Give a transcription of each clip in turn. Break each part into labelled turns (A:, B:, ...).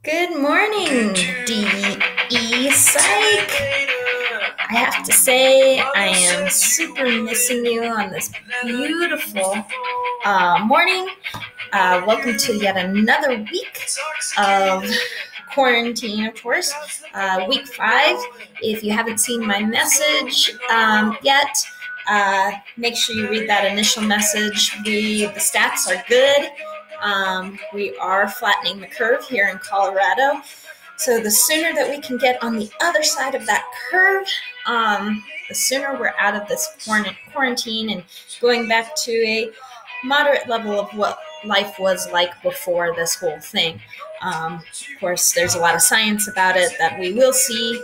A: Good morning, DE Psych. I have to say, I am super missing you on this beautiful morning. Welcome to yet another week of quarantine, of course. Week 5. If you haven't seen my message yet, make sure you read that initial message. The stats are good. We are flattening the curve here in Colorado. So the sooner that we can get on the other side of that curve, the sooner we're out of this quarantine and going back to a moderate level of what life was like before this whole thing. Of course, there's a lot of science about it that we will see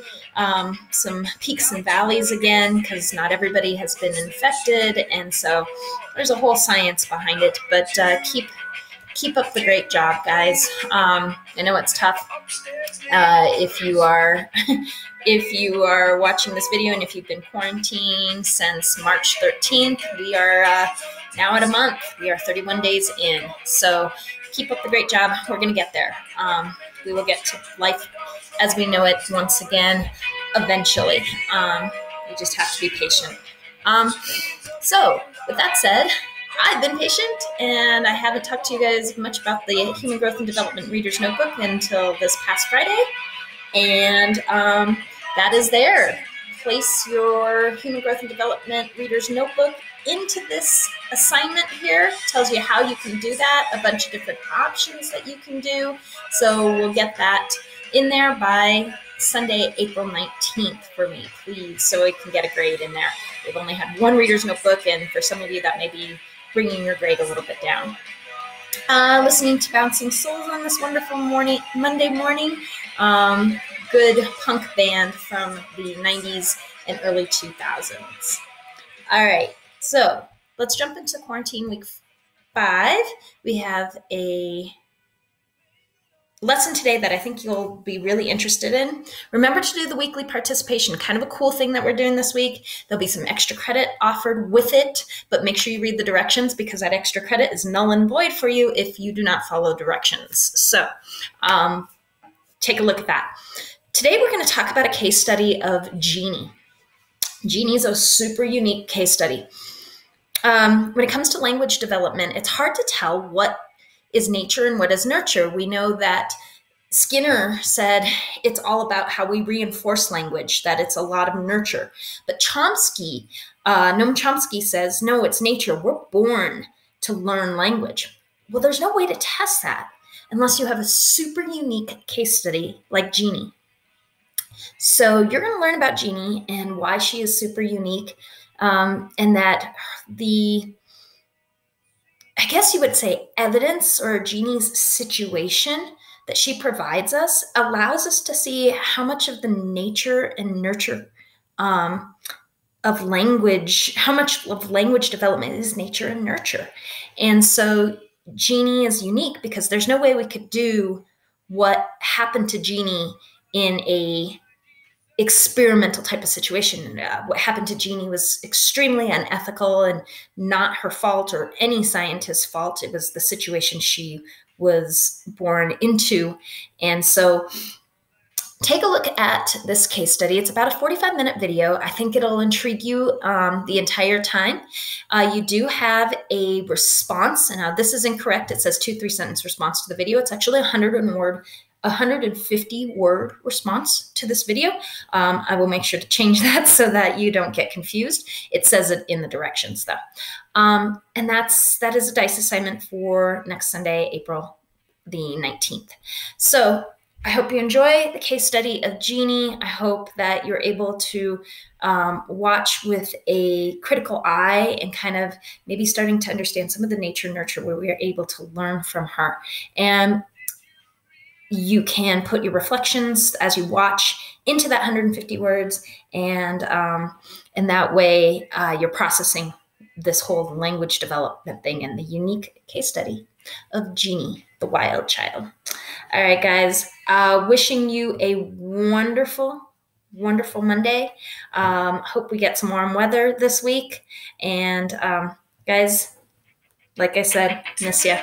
A: some peaks and valleys again because not everybody has been infected, and so there's a whole science behind it. But keep up the great job, guys. I know it's tough if you are if you are watching this video and if you've been quarantined since March 13th. We are now at a month. We are 31 days in. So keep up the great job. We're going to get there. We will get to life as we know it once again eventually. We just have to be patient. So with that said, I've been patient, and I haven't talked to you guys much about the Human Growth and Development Reader's Notebook until this past Friday, and that is there. Place your Human Growth and Development Reader's Notebook into this assignment here. It tells you how you can do that, a bunch of different options that you can do. So we'll get that in there by Sunday, April 19th for me, please, so we can get a grade in there. We've only had one Reader's Notebook, and for some of you that may be bringing your grade a little bit down. Listening to Bouncing Souls on this wonderful Monday morning. Good punk band from the 90s and early 2000s. All right, so let's jump into quarantine week 5. We have a lesson today that I think you'll be really interested in. Remember to do the weekly participation, kind of a cool thing that we're doing this week. There'll be some extra credit offered with it, but make sure you read the directions because that extra credit is null and void for you if you do not follow directions. So take a look at that. Today we're going to talk about a case study of Jeannie. Jeannie is a super unique case study. When it comes to language development, it's hard to tell what is nature and what is nurture. We know that Skinner said it's all about how we reinforce language, that it's a lot of nurture. But Chomsky, Noam Chomsky says, no, it's nature. We're born to learn language. Well, there's no way to test that unless you have a super unique case study like Jeannie. So you're going to learn about Jeannie and why she is super unique, and that I guess you would say evidence or Jeannie's situation that she provides us allows us to see how much of the nature and nurture of language, how much of language development is nature and nurture. And so Jeannie is unique because there's no way we could do what happened to Jeannie in a experimental type of situation. What happened to Jeannie was extremely unethical and not her fault or any scientist's fault. It was the situation she was born into. And so take a look at this case study. It's about a 45-minute video. I think it'll intrigue you the entire time. You do have a response. Now, this is incorrect. It says 2-3 sentence response to the video. It's actually 150-word response to this video. I will make sure to change that so that you don't get confused. It says it in the directions, though. And that is a DICE assignment for next Sunday, April the 19th. So I hope you enjoy the case study of Jeannie. I hope that you're able to watch with a critical eye and kind of maybe starting to understand some of the nature and nurture where we are able to learn from her. And you can put your reflections as you watch into that 150 words, and that way you're processing this whole language development thing and the unique case study of Jeannie, the wild child. All right, guys, wishing you a wonderful, wonderful Monday. Hope we get some warm weather this week. And guys, like I said, miss ya.